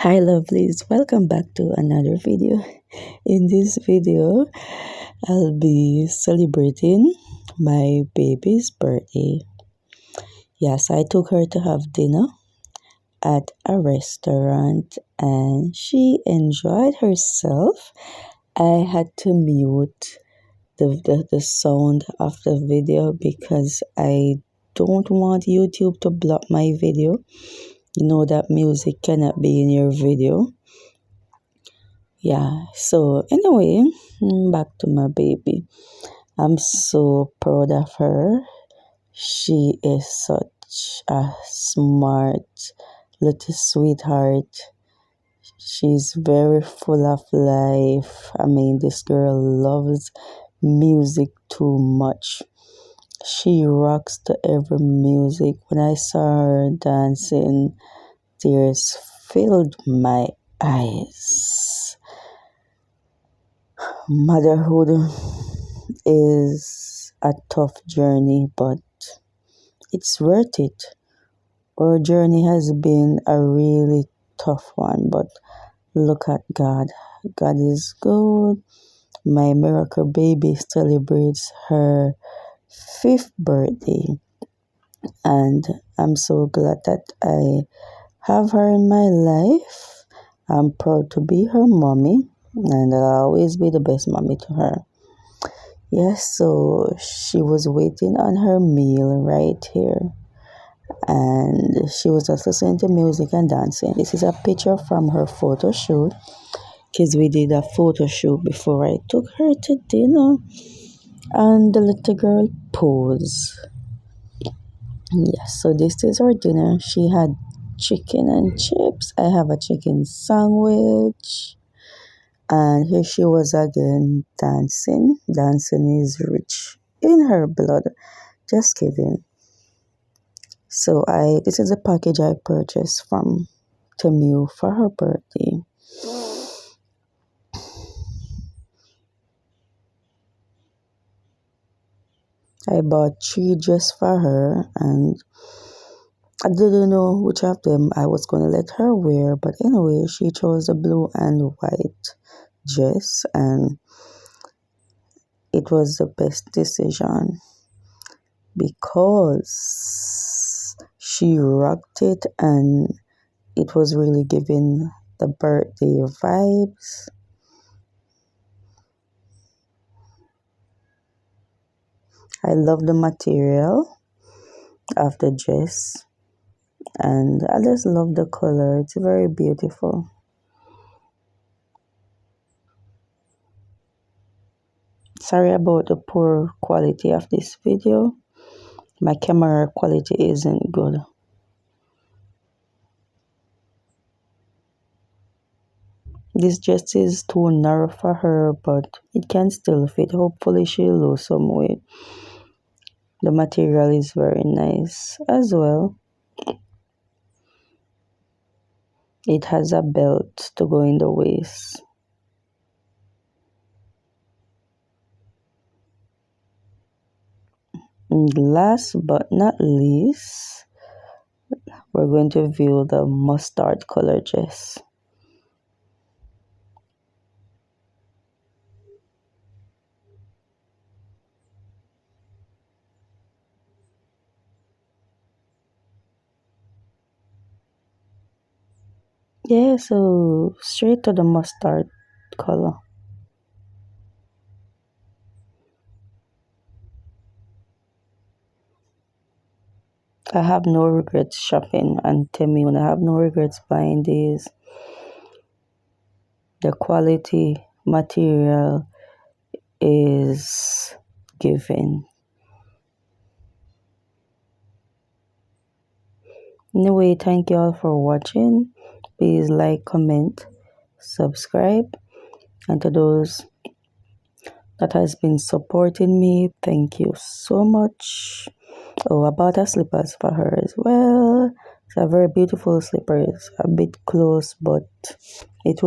Hi lovelies, welcome back to another video. In this video, I'll be celebrating my baby's birthday. Yes, I took her to have dinner at a restaurant and she enjoyed herself. I had to mute the sound of the video because I don't want YouTube to block my video. You know that music cannot be in your video. Yeah, so anyway, back to my baby. I'm so proud of her. She is such a smart little sweetheart. She's very full of life. I mean, this girl loves music too much. She rocks to every music. When I saw her dancing, tears filled my eyes. Motherhood is a tough journey, but it's worth it. Our journey has been a really tough one, but look at God. God is good. My miracle baby celebrates her 5th birthday, and I'm so glad that I have her in my life. I'm proud to be her mommy, and I'll always be the best mommy to her. Yes, so she was waiting on her meal right here, and she was just listening to music and dancing. This is a picture from her photo shoot, because we did a photo shoot before I took her to dinner, and the little girl posed. Yes, so this is our dinner. She had chicken and chips. I have a chicken sandwich. And here she was again dancing. Dancing is rich in her blood. Just kidding. So this is a package I purchased from Temu for her birthday. I bought 3 just for her, and I didn't know which of them I was going to let her wear, but anyway, she chose the blue and white dress, and it was the best decision because she rocked it and it was really giving the birthday vibes. I love the material of the dress and I just love the color. It's very beautiful. Sorry about the poor quality of this video. My camera quality isn't good. This dress is too narrow for her, but it can still fit. Hopefully she'll lose some weight. The material is very nice as well. It has a belt to go in the waist. And last but not least, we're going to view the mustard color dress. Yeah, so straight to the mustard color. I have no regrets shopping on Temu. I have no regrets buying these. The quality material is given. Anyway, thank you all for watching. Please like, comment, subscribe, and to those that has been supporting me, thank you so much. Oh, about her slippers for her as well. It's a very beautiful slippers, a bit close, but it will